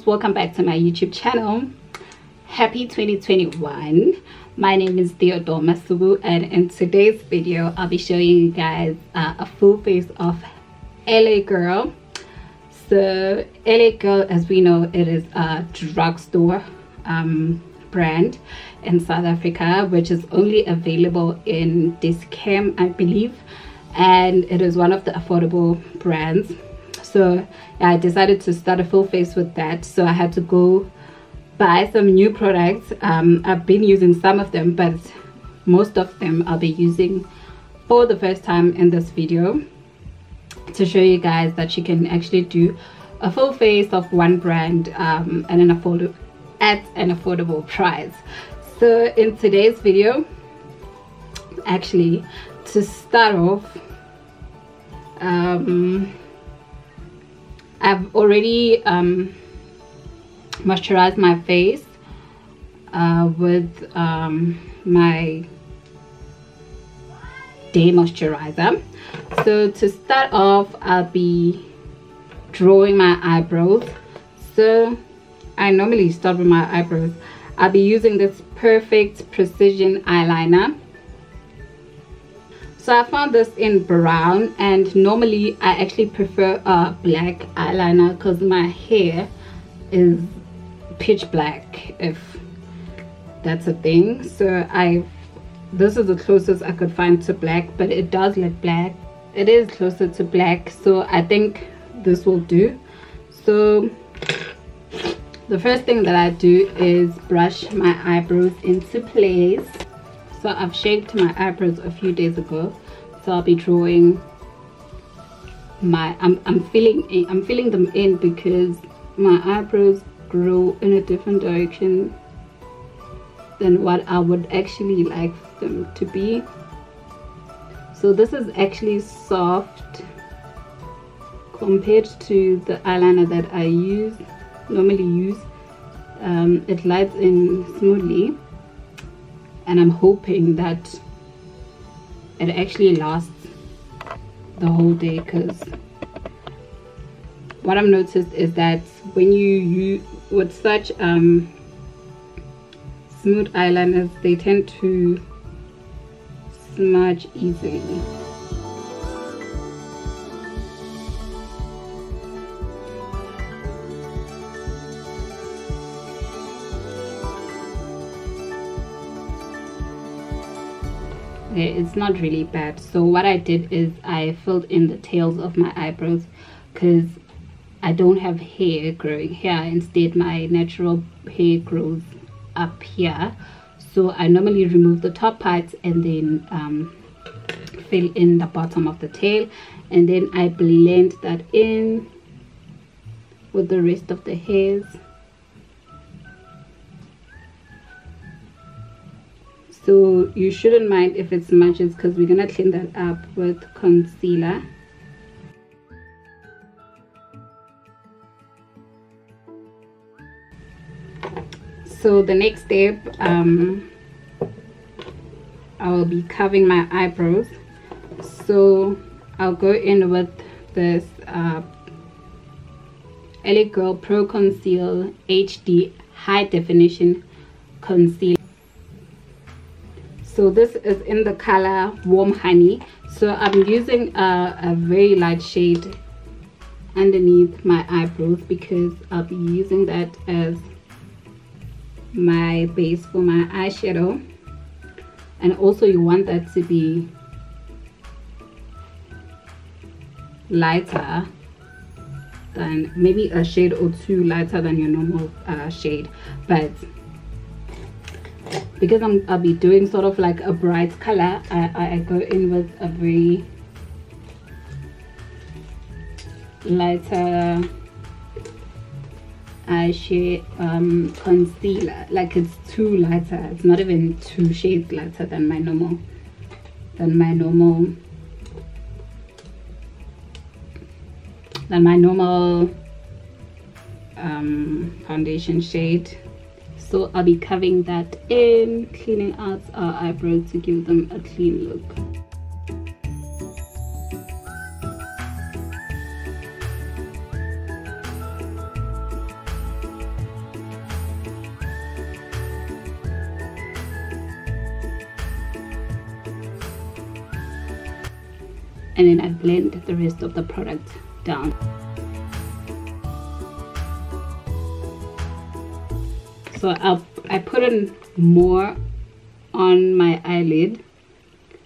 girls, welcome back to my YouTube channel. Happy 2021. My name is Theo-Doll, and in today's video I'll be showing you guys a full face of LA Girl. So LA Girl, as we know, it is a drugstore brand in South Africa, which is only available in Dis-Chem, I believe, and it is one of the affordable brands. So I decided to start a full face with that, so I had to go buy some new products. I've been using some of them, but most of them I'll be using for the first time in this video to show you guys that you can actually do a full face of one brand at an affordable price. So in today's video, actually, to start off, I've already moisturized my face with my day moisturizer. So to start off, I'll be drawing my eyebrows. So I normally start with my eyebrows. I'll be using this Perfect Precision eyeliner. So I found this in brown, and normally I actually prefer a black eyeliner because my hair is pitch black, if that's a thing. So this is the closest I could find to black, but it does look black. It is closer to black, so I think this will do. So the first thing that I do is brush my eyebrows into place. So I've shaped my eyebrows a few days ago, so I'll be drawing my I'm filling them in because my eyebrows grow in a different direction than what I would actually like them to be. So this is actually soft compared to the eyeliner that I normally use. It glides in smoothly, and I'm hoping that it actually lasts the whole day, because what I've noticed is that when you use with such smooth eyeliners, they tend to smudge easily. It's not really bad. So what I did is I filled in the tails of my eyebrows because I don't have hair growing here. Instead, my natural hair grows up here. So I normally remove the top parts and then fill in the bottom of the tail, and then I blend that in with the rest of the hairs. So you shouldn't mind if it smudges, because we're gonna clean that up with concealer. So the next step, I will be carving my eyebrows. So I'll go in with this LA Girl Pro Conceal HD High Definition Concealer. So this is in the color Warm Honey. So I'm using a very light shade underneath my eyebrows because I'll be using that as my base for my eyeshadow. And also you want that to be lighter than, maybe a shade or two lighter than your normal shade, but because I'll be doing sort of like a bright color, I go in with a very lighter eyeshade concealer. Like, it's too lighter. It's not even 2 shades lighter than my normal foundation shade. So I'll be covering that in, cleaning out our eyebrows to give them a clean look. and then I blend the rest of the product down. So I put in more on my eyelid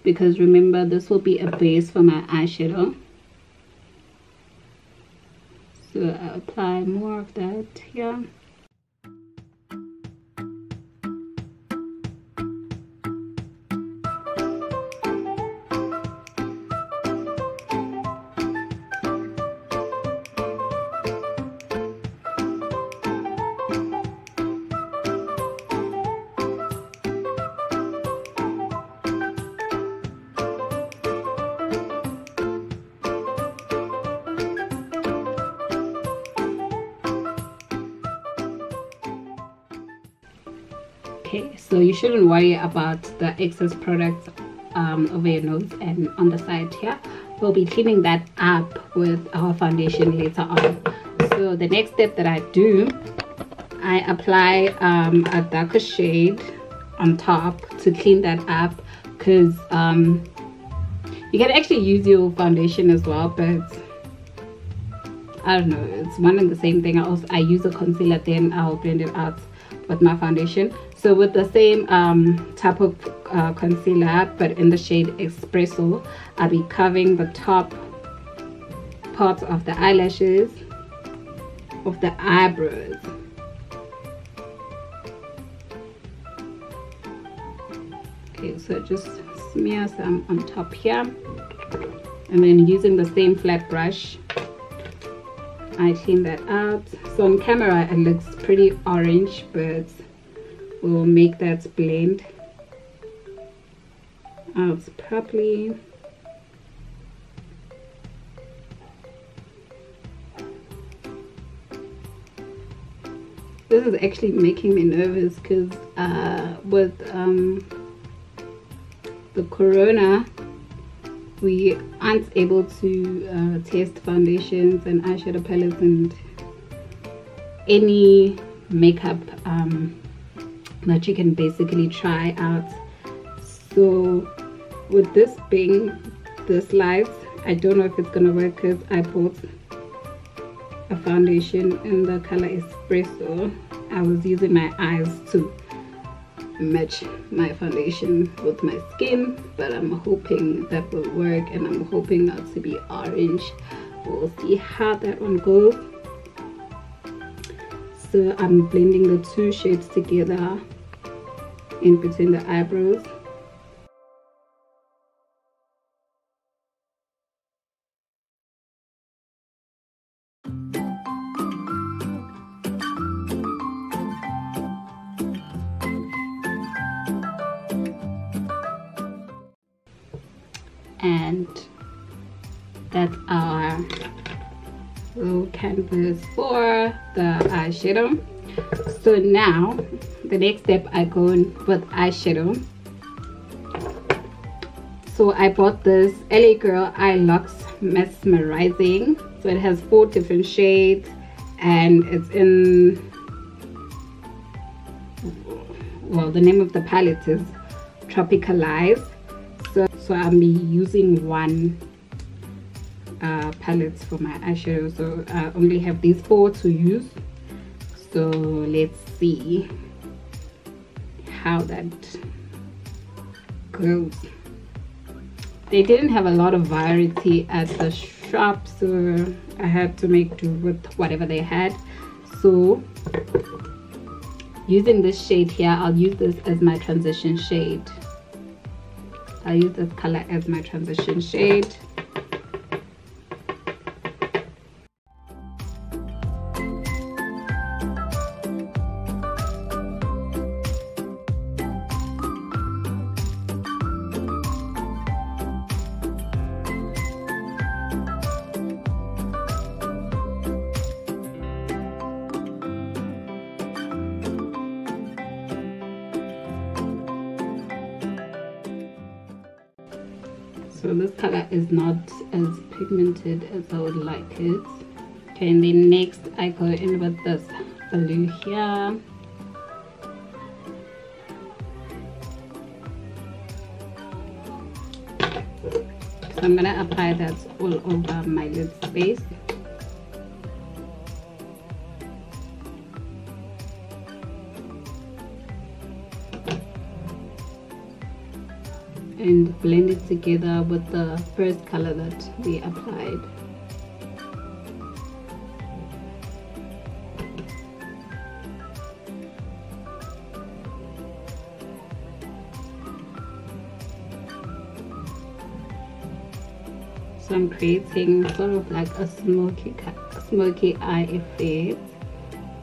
because remember this will be a base for my eyeshadow. So I apply more of that here. Okay, so you shouldn't worry about the excess product over your nose and on the side here. We'll be cleaning that up with our foundation later on. So the next step that I do, I apply a darker shade on top to clean that up, because you can actually use your foundation as well, but I don't know, it's one and the same thing. I use a concealer, then I'll blend it out with my foundation. So with the same type of concealer, but in the shade Espresso, I'll be covering the top parts of the eyelashes, of the eyebrows. Okay, so just smear some on top here, and then using the same flat brush, I clean that out. So on camera it looks pretty orange, but we'll make that blend out properly. This is actually making me nervous because with the corona, we aren't able to test foundations and eyeshadow palettes and any makeup that you can basically try out. So with this being this light, I don't know if it's gonna work because I bought a foundation in the color Espresso. I was using my eyes to match my foundation with my skin, but I'm hoping that will work, and I'm hoping not to be orange. We'll see how that one goes. So I'm blending the two shades together in between the eyebrows. And that's our little canvas for the eyeshadow. So now the next step, I go in with eyeshadow. So I bought this LA Girl Eye Locks Mesmerizing. So it has 4 different shades, and it's in, well, the name of the palette is Tropicalize. So I'll be using one palette for my eyeshadow, so I only have these 4 to use. So let's see how that goes. They didn't have a lot of variety at the shop, so I had to make do with whatever they had. So using this shade here, I'll use this as my transition shade. I'll use this color as my transition shade. So this color is not as pigmented as I would like it. Okay, and then next I go in with this blue here. So I'm gonna apply that all over my lid space. And blend it together with the first color that we applied. So I'm creating sort of like a smoky eye effect,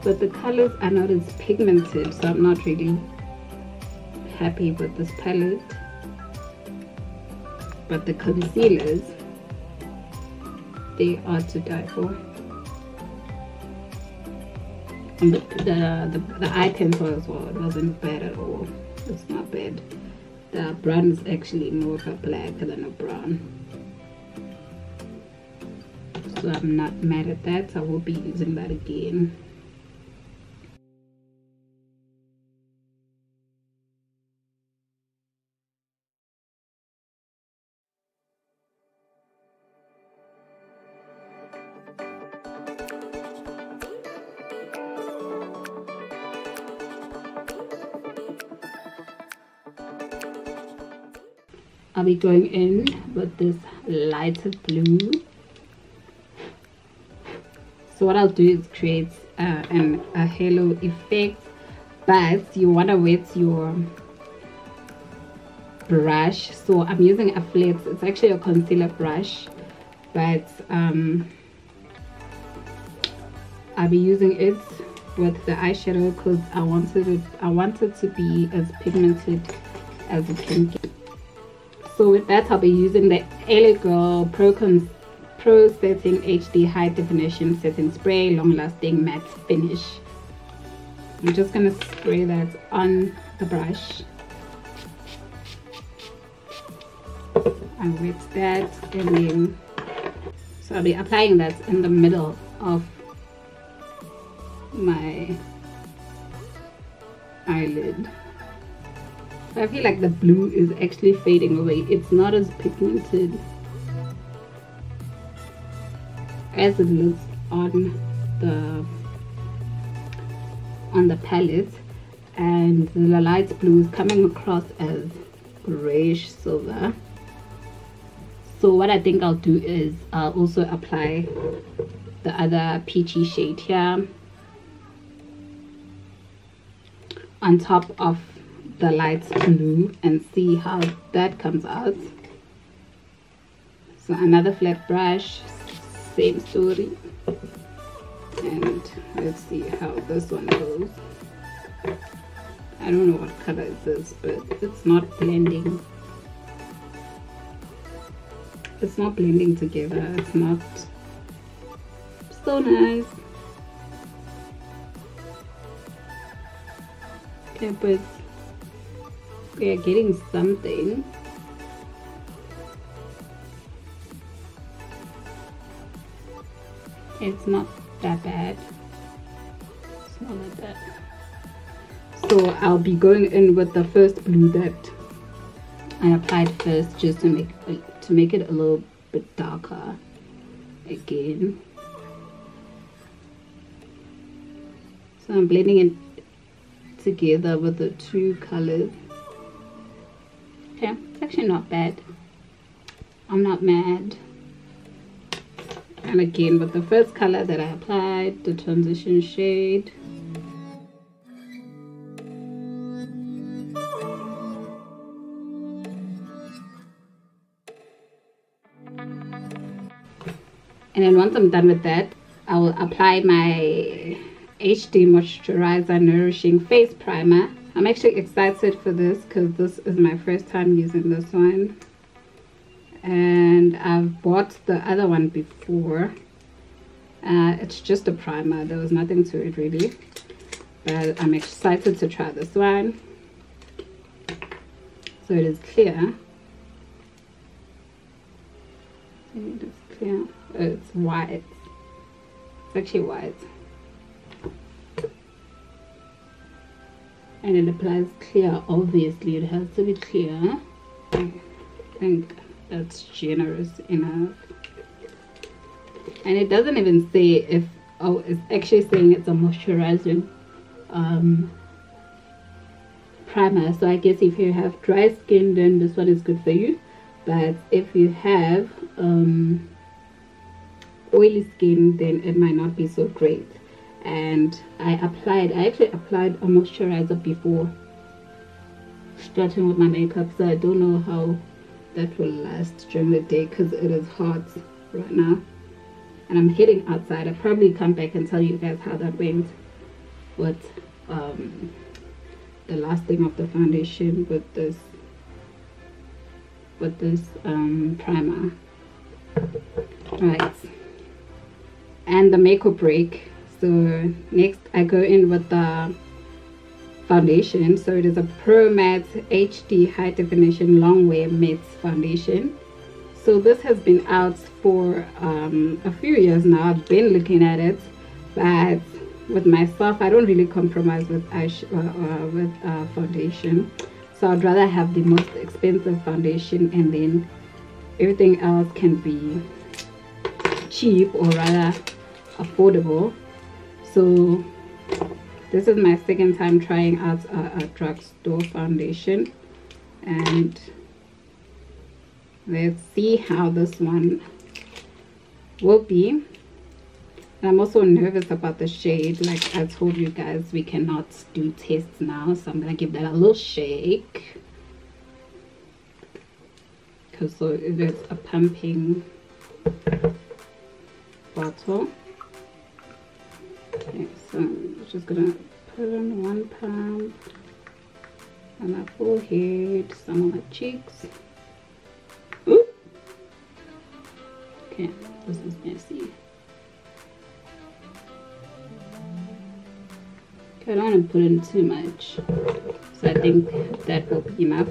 but the colors are not as pigmented, so I'm not really happy with this palette. But the concealers, they are to die for. And the eye pencil as well, it wasn't bad at all. It's not bad. The brown is actually more of a black than a brown. So I'm not mad at that. I will be using that again. I'll be going in with this lighter blue. So what I'll do is create a halo effect, but you want to wet your brush. So I'm using a flex. It's actually a concealer brush, but I'll be using it with the eyeshadow because I want it to be as pigmented as it can get. So with that, I'll be using the LA Girl Pro Setting HD High Definition Setting Spray, Long Lasting Matte Finish. I'm just going to spray that on the brush. And with that, and then, so I'll be applying that in the middle of my eyelid. I feel like the blue is actually fading away. It's not as pigmented as it looks on the palette, and the light blue is coming across as grayish silver. So what I think I'll do is I'll also apply the other peachy shade here on top of the light blue and see how that comes out. So another flat brush, same story, and let's see how this one goes. I don't know what color is this, but it's not blending. It's not blending together. It's not so nice. Okay, but we are getting something. It's not that bad. It's not like that. So I'll be going in with the first blue that I applied first, just to make it a little bit darker again. So I'm blending it together with the two colors. Okay, it's actually not bad. I'm not mad. And again with the first color that I applied, the transition shade. And then once I'm done with that, I will apply my HD Moisturizer Nourishing Face Primer. I'm actually excited for this because this is my first time using this one. And I've bought the other one before. It's just a primer. There was nothing to it really. But I'm excited to try this one. So it is clear. It is clear. It's white. It's actually white. And it applies clear. Obviously it has to be clear. I think that's generous enough. And it doesn't even say if, oh, it's actually saying it's a moisturizing primer. So I guess if you have dry skin, then this one is good for you. But if you have oily skin, then it might not be so great. And I actually applied a moisturizer before starting with my makeup, so I don't know how that will last during the day because it is hot right now and I'm heading outside. I'll probably come back and tell you guys how that went with the lasting of the foundation with this primer. Right, and the make or break. So next I go in with the foundation. So it is a Pro Matte HD High Definition Long Wear Matte Foundation. So this has been out for a few years now. I've been looking at it, but with myself I don't really compromise with foundation. So I'd rather have the most expensive foundation and then everything else can be cheap or rather affordable. So this is my second time trying out a drugstore foundation, and let's see how this one will be. And I'm also nervous about the shade. Like I told you guys, we cannot do tests now, so I'm gonna give that a little shake, because so it is a pumping bottle. Okay, so I'm just gonna put on one pump on my forehead, some on my cheeks. Ooh. Okay, this is messy. Okay, I don't want to put in too much, so I think that will be enough.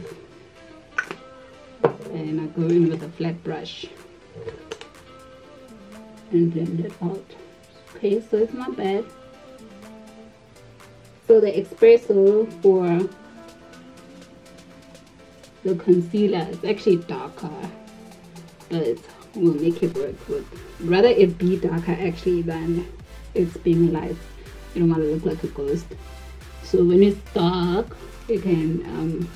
And I go in with a flat brush and blend it out. Okay, so it's not bad. So the espresso for the concealer is actually darker, but we'll make it work with, rather it be darker actually than it's being light. You don't want to look like a ghost. So when it's dark, you can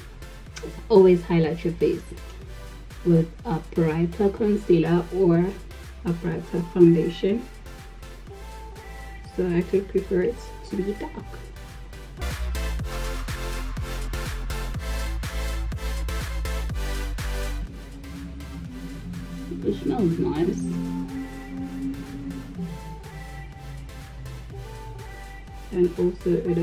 always highlight your face with a brighter concealer or a brighter foundation. So I actually prefer it to be dark. It smells nice. And also it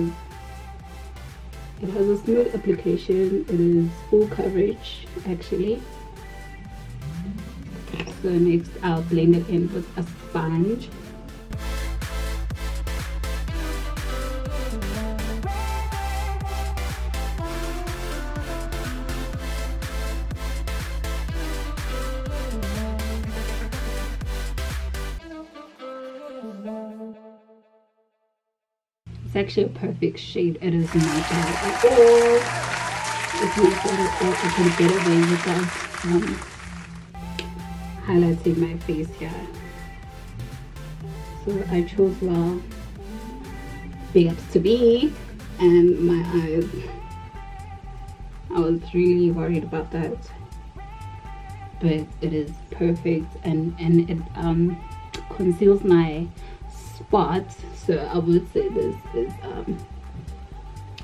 has a smooth application. It is full coverage actually. So next I'll blend it in with a sponge. It's actually a perfect shade. It is not bad at all. It's not bad at all. I can get away without highlighting my face here. So I chose well. Big ups to me and my eyes. I was really worried about that, but it is perfect, and it conceals my spots. So I would say this is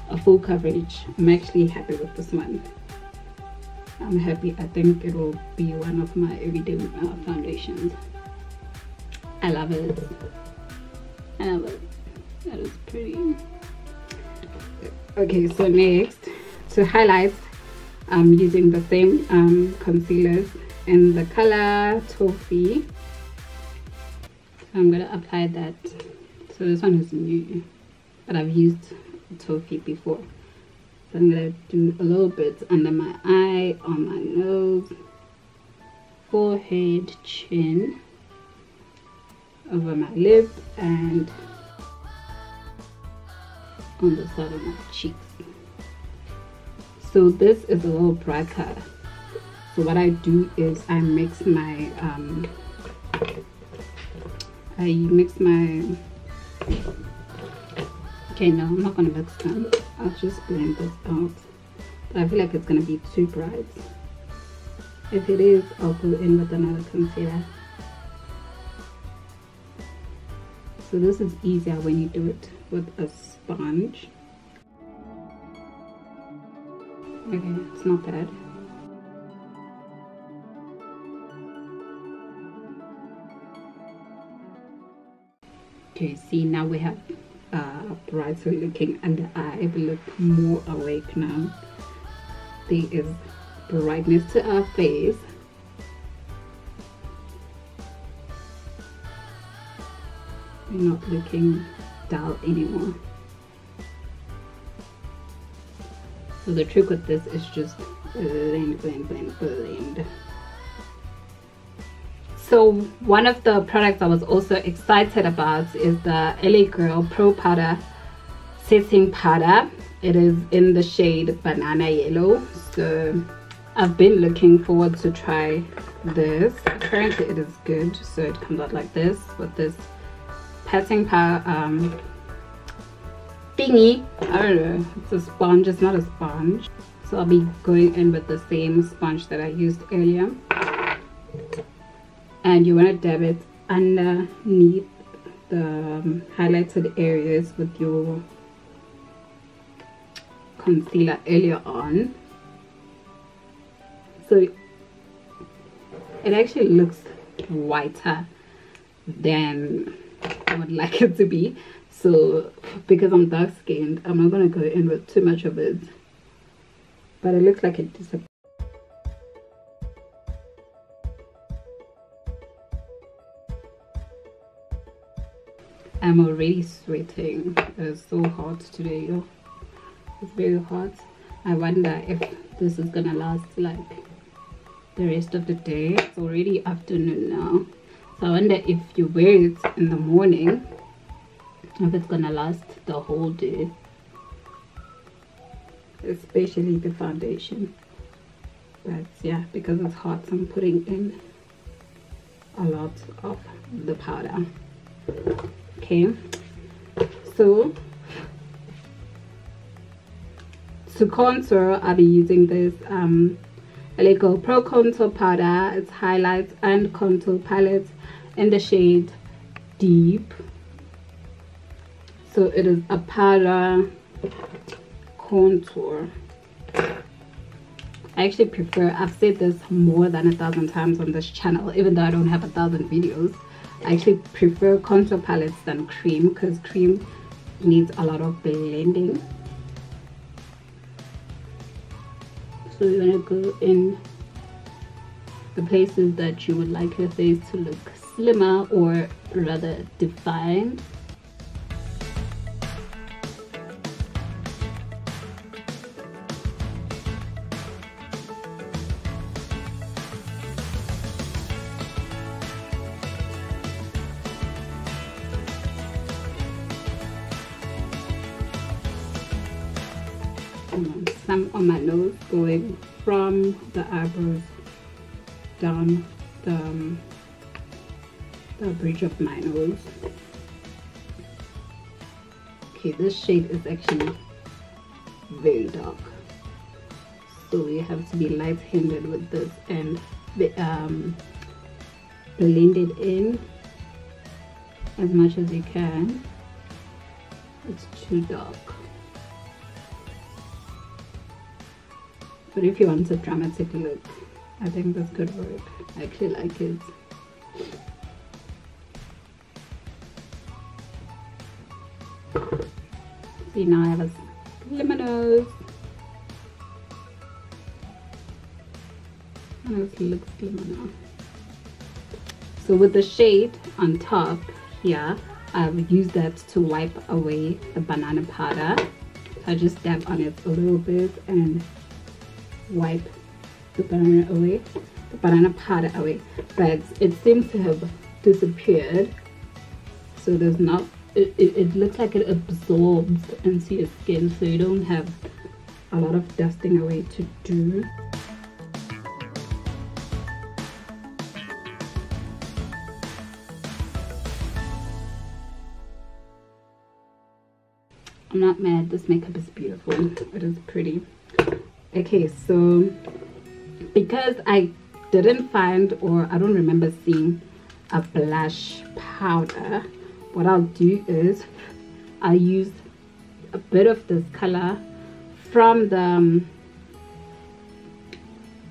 a full coverage. I'm actually happy with this one. I'm happy. I think it will be one of my everyday foundations. I love it. I love it. That is pretty. Okay, so next, to highlight, I'm using the same concealers in the color Toffee. I'm gonna apply that. So this one is new, but I've used Toffee before. So I'm gonna do a little bit under my eye, on my nose, forehead, chin, over my lip, and on the side of my cheeks. So this is a little brighter. So what I do is I mix my okay, no, I'm not gonna mix them. I'll just blend this out. But I feel like it's gonna be too bright. If it is, I'll go in with another concealer. So this is easier when you do it with a sponge. Okay, it's not bad. Okay, see, now we have brighter looking under eye. We look more awake now. There is brightness to our face. We're not looking dull anymore. So the trick with this is just blend, blend, blend, blend. So one of the products I was also excited about is the LA Girl Pro Powder Setting Powder. It is in the shade Banana Yellow. So I've been looking forward to try this. Apparently it is good. So it comes out like this with this patting powder thingy. I don't know, it's a sponge, it's not a sponge. So I'll be going in with the same sponge that I used earlier, and you want to dab it underneath the highlighted areas with your concealer earlier on. So it actually looks whiter than I would like it to be. So because I'm dark skinned, I'm not going to go in with too much of it, but it looks like it disappeared. I'm already sweating. It is so hot today, yo. It's very hot. I wonder if this is gonna last like the rest of the day. It's already afternoon now, so I wonder if you wear it in the morning, if it's gonna last the whole day, especially the foundation. But yeah, because it's hot, I'm putting in a lot of the powder. Okay, so to contour, I'll be using this LA Girl Pro Contour Powder. It's highlights and contour palette in the shade Deep. So it is a powder contour. I actually prefer, I've said this more than 1,000 times on this channel, even though I don't have 1,000 videos. I actually prefer contour palettes than cream, because cream needs a lot of blending. So you're gonna go in the places that you would like your face to look slimmer or rather defined. Some on my nose, going from the eyebrows down the bridge of my nose. Okay, this shade is actually very dark, so you have to be light-handed with this and blend it in as much as you can. It's too dark. But if you want a dramatic look, I think this could work. I actually like it. See, now I have a slimmer nose. And it looks slimmer now. So with the shade on top here, I've used that to wipe away the banana powder. I just dab on it a little bit and wipe the banana powder away, but it seems to have disappeared. So there's not, it looks like it absorbs into your skin, so you don't have a lot of dusting away to do. I'm not mad. This makeup is beautiful. It is pretty. Okay, so because I didn't find, or I don't remember seeing a blush powder, what I'll do is I'll use a bit of this color from the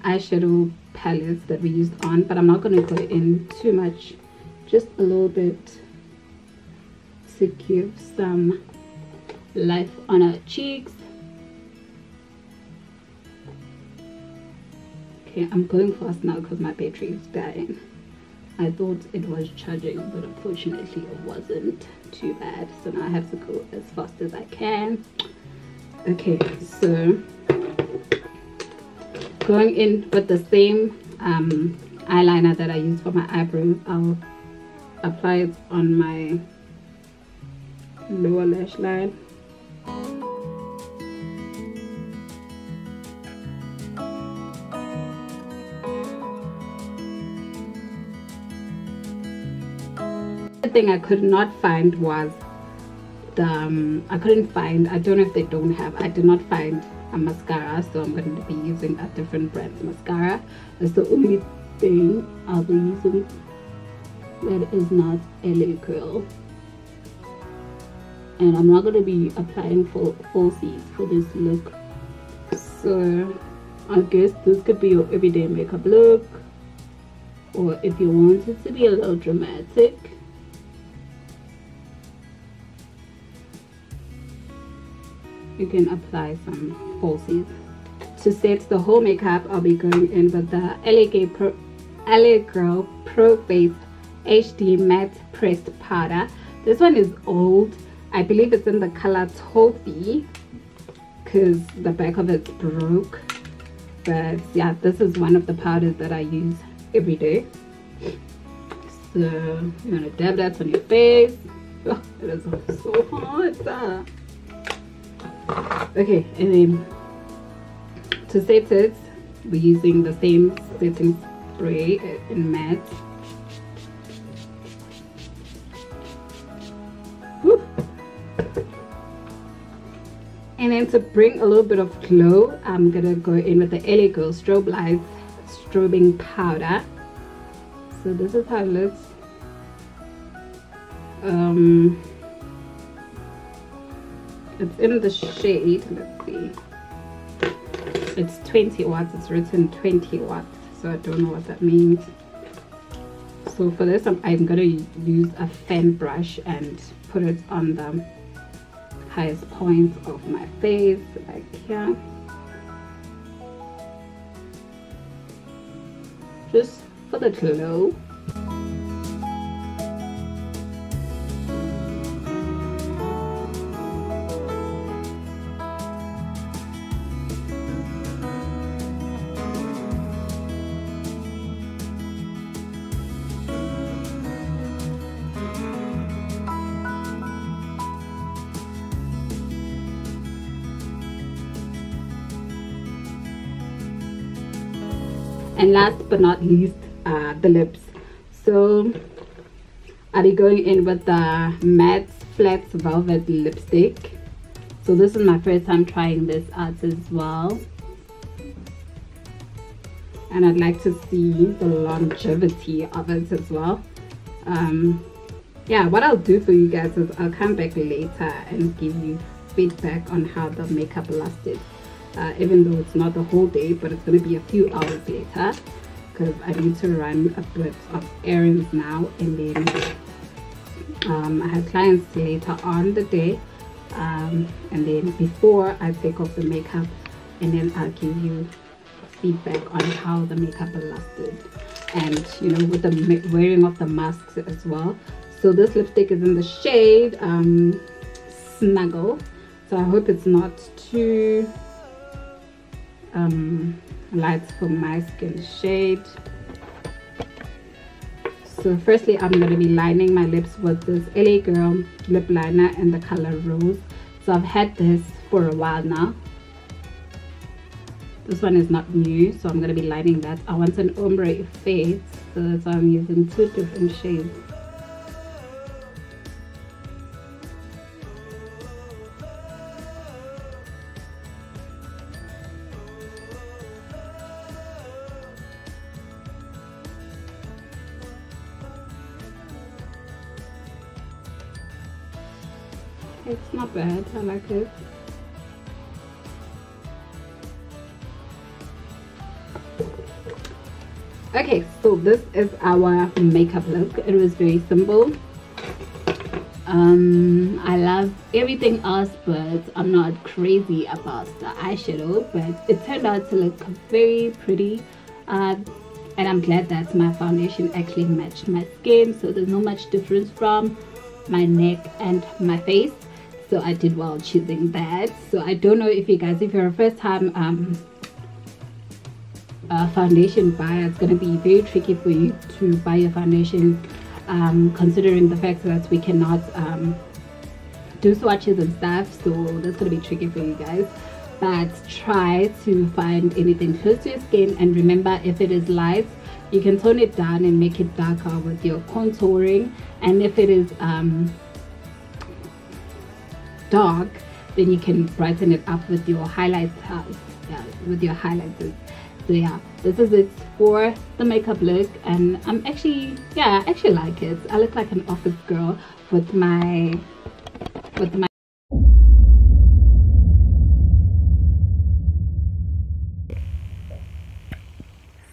eyeshadow palettes that we used on, but I'm not going to go in too much, just a little bit to give some life on our cheeks. Okay, I'm going fast now because my battery is dying. I thought it was charging, but unfortunately it wasn't. Too bad. So now I have to go as fast as I can. Okay, so going in with the same eyeliner that I use for my eyebrows, I'll apply it on my lower lash line. The thing I could not find was the I don't know if they don't have, I did not find a mascara, so I'm going to be using a different brand's mascara. That's the only thing I'll be using that is not LA Girl. And I'm not going to be applying falsies for this look, so I guess this could be your everyday makeup look, or if you want it to be a little dramatic, you can apply some falsies. To set the whole makeup, I'll be going in with the LA Girl Pro Face HD Matte Pressed Powder. This one is old. I believe it's in the color Toffee because the back of it's broke. But yeah, this is one of the powders that I use every day. So you're gonna dab that on your face. Oh, it is so hot. Okay, and then to set it, we're using the same setting spray in matte. Woo. And then to bring a little bit of glow, I'm gonna go in with the LA Girl Strobe Lights Strobing Powder. So this is how it looks. It's in the shade, let's see, it's 20 watts, it's written 20 watts, so I don't know what that means. So for this, I'm gonna use a fan brush and put it on the highest point of my face, like here, just for the glow. And last but not least, the lips. So I'll be going in with the matte flat velvet lipstick. So this is my first time trying this out as well, and I'd like to see the longevity of it as well. Yeah, what I'll do for you guys is I'll come back later and give you feedback on how the makeup lasted. Even though it's not the whole day, but it's going to be a few hours later because I need to run a bit of errands now, and then I have clients later on the day, and then before I take off the makeup, and then I'll give you feedback on how the makeup lasted, and you know, with the wearing of the masks as well. So this lipstick is in the shade Snuggle, so I hope it's not too light for my skin shade. So firstly, I'm going to be lining my lips with this LA Girl lip liner in the color Rose. So I've had this for a while now. This one is not new, so I'm going to be lining that. I want an ombre effect, so that's why I'm using two different shades. It's not bad. I like it. Okay, so this is our makeup look. It was very simple. I love everything else, but I'm not crazy about the eyeshadow, but it turned out to look very pretty, and I'm glad that my foundation actually matched my skin, so there's not much difference from my neck and my face. So I did well choosing that. So I don't know if you guys, if you're a first time foundation buyer, it's going to be very tricky for you to buy your foundation, considering the fact that we cannot do swatches and stuff, so that's going to be tricky for you guys. But try to find anything close to your skin, and remember, if it is light, you can tone it down and make it darker with your contouring, and if it is dark, then you can brighten it up with your highlights, with your highlighters. So yeah, this is it for the makeup look, and I'm actually, yeah, I actually like it. I look like an office girl with my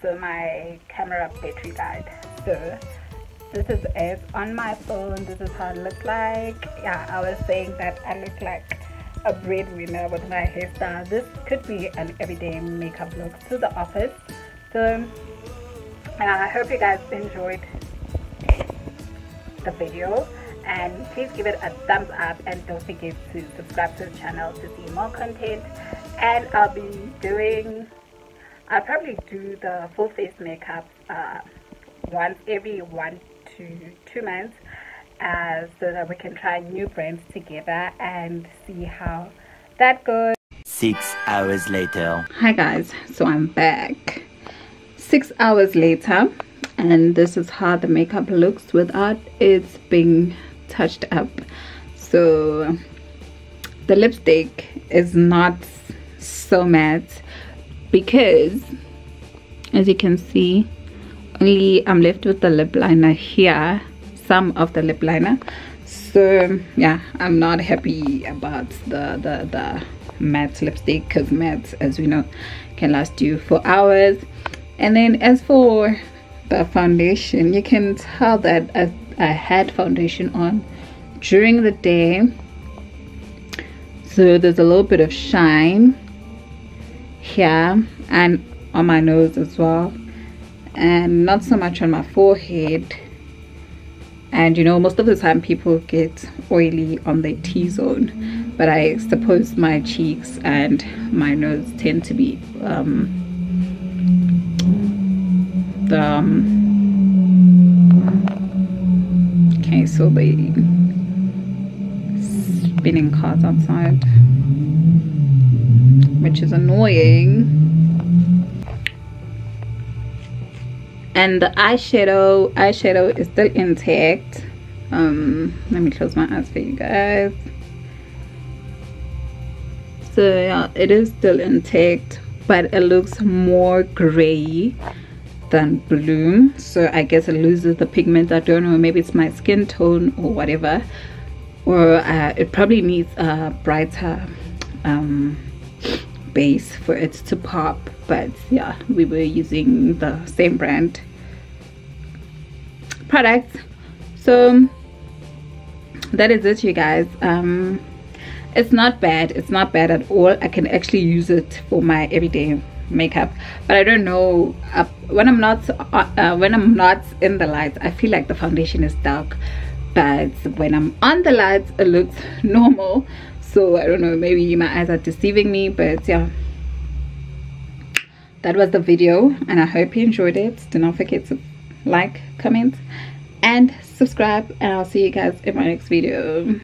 so my camera battery died. So this is it on my phone. This is how it looks like. Yeah, I was saying that I look like a breadwinner with my hairstyle. This could be an everyday makeup look to the office. So I hope you guys enjoyed the video, and please give it a thumbs up, and don't forget to subscribe to the channel to see more content. And I'll probably do the full face makeup once every 1 to 2 months, so that we can try new brands together and see how that goes. 6 hours later. Hi guys, so I'm back 6 hours later, and this is how the makeup looks without it being touched up. So the lipstick is not so matte because, as you can see, only I'm left with the lip liner here, some of the lip liner. So yeah, I'm not happy about the matte lipstick, because matte, as we know, can last you for hours. And then as for the foundation, you can tell that I had foundation on during the day, so there's a little bit of shine here and on my nose as well, and not so much on my forehead. And you know, most of the time people get oily on their T-zone, but I suppose my cheeks and my nose tend to be okay, so the spinning cars outside, which is annoying. And the eyeshadow is still intact. Let me close my eyes for you guys. So yeah, it is still intact, but it looks more gray than blue, so I guess it loses the pigment. I don't know, maybe it's my skin tone or whatever, or it probably needs a brighter base for it to pop. But yeah, we were using the same brand products. So that is it, you guys. It's not bad, it's not bad at all. I can actually use it for my everyday makeup, but I don't know, when I'm not in the lights, I feel like the foundation is dark, but when I'm on the lights, it looks normal. So I don't know, maybe my eyes are deceiving me. But yeah, that was the video, and I hope you enjoyed it. Do not forget to like, comment, and subscribe, and I'll see you guys in my next video.